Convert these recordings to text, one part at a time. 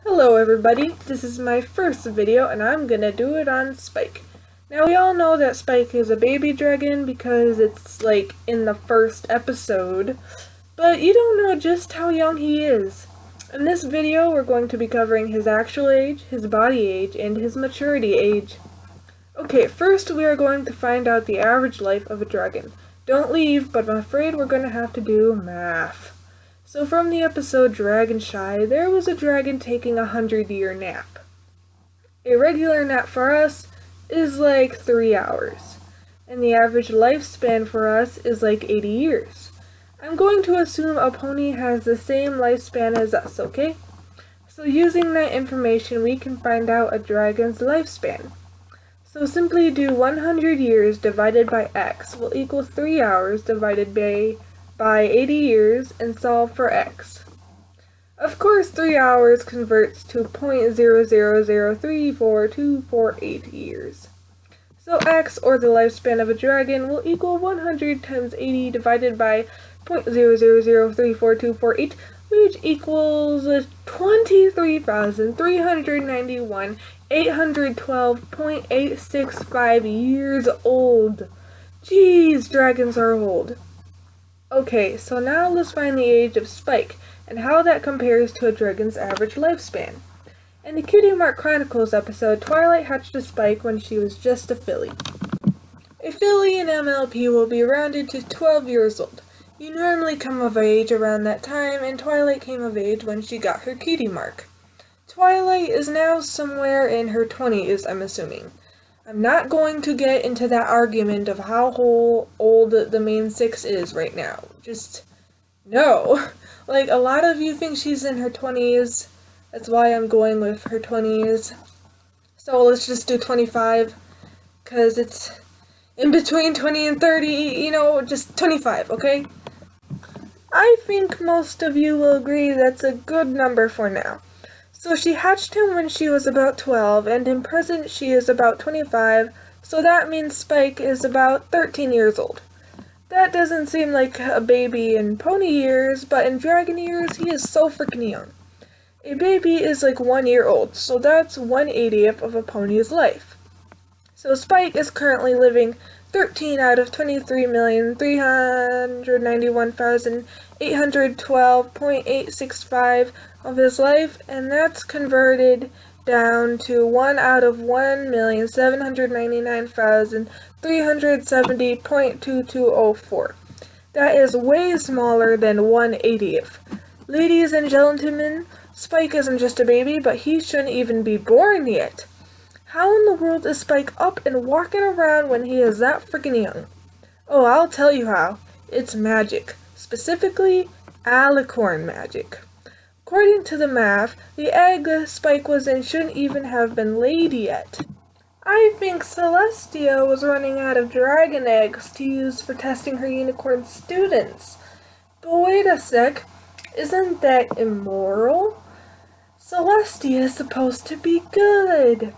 Hello everybody, this is my first video and I'm gonna do it on Spike. Now we all know that Spike is a baby dragon because it's like in the first episode, but you don't know just how young he is. In this video we're going to be covering his actual age, his body age, and his maturity age. Okay, first we are going to find out the average life of a dragon. Don't leave, but I'm afraid we're going to have to do math. So from the episode Dragon Shy, there was a dragon taking a 100-year nap. A regular nap for us is like 3 hours, and the average lifespan for us is like 80 years. I'm going to assume a pony has the same lifespan as us, okay? So using that information, we can find out a dragon's lifespan. So simply do 100 years divided by x will equal 3 hours divided by 80 years and solve for x. Of course, 3 hours converts to 0.0003428 years. So x, or the lifespan of a dragon, will equal 100 times 80 divided by 0.0003428, which equals 23,391,812.865 years old. Jeez, dragons are old. Okay, so now let's find the age of Spike, and how that compares to a dragon's average lifespan. In the Cutie Mark Chronicles episode, Twilight hatched a Spike when she was just a filly. A filly in MLP will be rounded to 12 years old. You normally come of age around that time, and Twilight came of age when she got her Cutie Mark. Twilight is now somewhere in her 20s, I'm assuming. I'm not going to get into that argument of how old the main six is right now. Just, no. Like, a lot of you think she's in her 20s. That's why I'm going with her 20s. So let's just do 25. Because it's in between 20 and 30, just 25, okay? I think most of you will agree that's a good number for now. So she hatched him when she was about 12, and in present she is about 25, so that means Spike is about 13 years old. That doesn't seem like a baby in pony years, but in dragon years, he is so freaking young. A baby is like 1 year old, so that's 1/80th of a pony's life. So Spike is currently living 13 out of 23,391,812.865 of his life, and that's converted down to 1 out of 1,799,370.2204. That is way smaller than 1/80th. Ladies and gentlemen, Spike isn't just a baby, but he shouldn't even be born yet. How in the world is Spike up and walking around when he is that freaking young? Oh, I'll tell you how. It's magic. Specifically, alicorn magic. According to the math, the egg Spike was in shouldn't even have been laid yet. I think Celestia was running out of dragon eggs to use for testing her unicorn students. But wait a sec, isn't that immoral? Celestia is supposed to be good.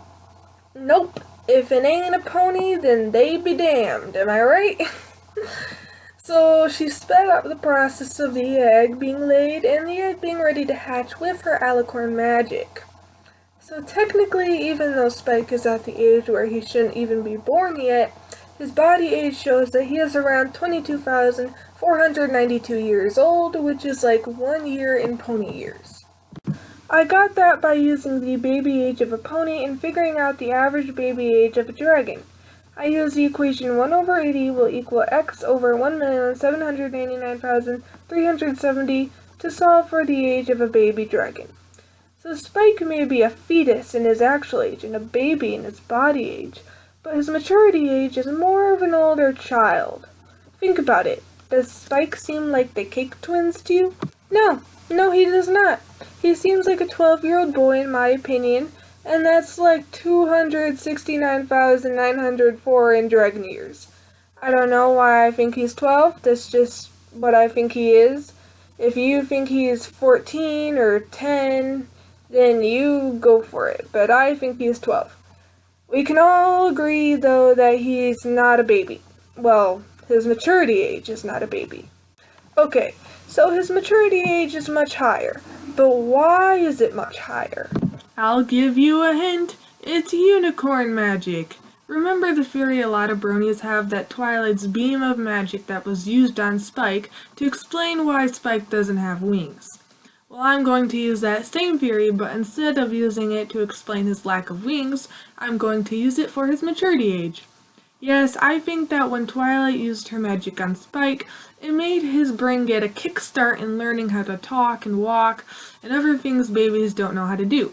Nope, if it ain't a pony, then they be damned, am I right? So she sped up the process of the egg being laid and the egg being ready to hatch with her alicorn magic. So technically, even though Spike is at the age where he shouldn't even be born yet, his body age shows that he is around 22,492 years old, which is like 1 year in pony years. I got that by using the baby age of a pony and figuring out the average baby age of a dragon. I used the equation 1 over 80 will equal x over 1,799,370 to solve for the age of a baby dragon. So Spike may be a fetus in his actual age and a baby in his body age, but his maturity age is more of an older child. Think about it. Does Spike seem like the Cake Twins to you? No, he does not. He seems like a 12-year-old boy in my opinion, and that's like 269,904 in dragon years. I don't know why I think he's 12, that's just what I think he is. If you think he's 14 or 10, then you go for it, but I think he's 12. We can all agree, though, that he's not a baby. Well, his maturity age is not a baby. Okay, So his maturity age is much higher. But why is it much higher? I'll give you a hint. It's unicorn magic. Remember the theory a lot of bronies have that Twilight's beam of magic that was used on Spike to explain why Spike doesn't have wings? Well, I'm going to use that same theory, but instead of using it to explain his lack of wings, I'm going to use it for his maturity age. Yes, I think that when Twilight used her magic on Spike, it made his brain get a kickstart in learning how to talk and walk and other things babies don't know how to do.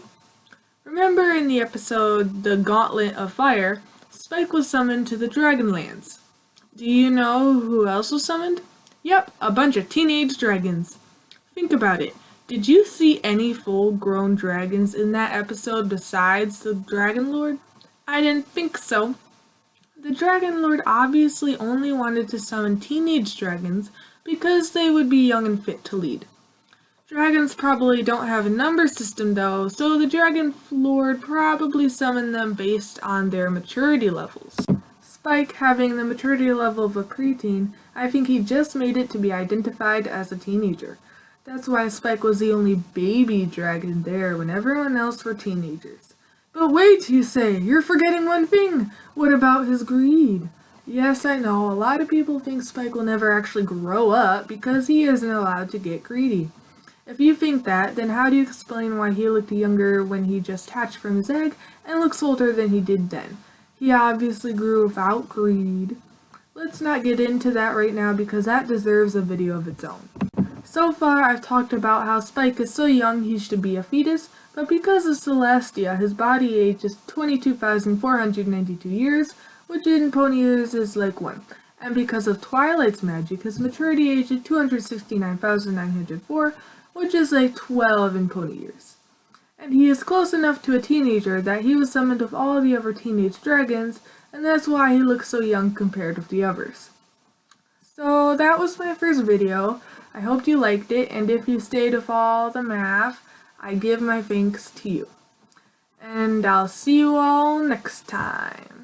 Remember in the episode The Gauntlet of Fire, Spike was summoned to the Dragonlands. Do you know who else was summoned? Yep, a bunch of teenage dragons. Think about it. Did you see any full-grown dragons in that episode besides the Dragon Lord? I didn't think so. The Dragon Lord obviously only wanted to summon teenage dragons because they would be young and fit to lead. Dragons probably don't have a number system though, so the Dragon Lord probably summoned them based on their maturity levels. Spike having the maturity level of a preteen, I think he just made it to be identified as a teenager. That's why Spike was the only baby dragon there when everyone else were teenagers. But wait, you say, you're forgetting one thing. What about his greed? Yes, I know, a lot of people think Spike will never actually grow up because he isn't allowed to get greedy. If you think that, then how do you explain why he looked younger when he just hatched from his egg and looks older than he did then? He obviously grew without greed. Let's not get into that right now because that deserves a video of its own. So far, I've talked about how Spike is so young he should be a fetus, but because of Celestia, his body age is 22,492 years, which in pony years is like 1. And because of Twilight's magic, his maturity age is 269,904, which is like 12 in pony years. And he is close enough to a teenager that he was summoned with all the other teenage dragons, and that's why he looks so young compared with the others. So that was my first video. I hope you liked it, and if you stayed with all the math, I give my thanks to you. And I'll see you all next time.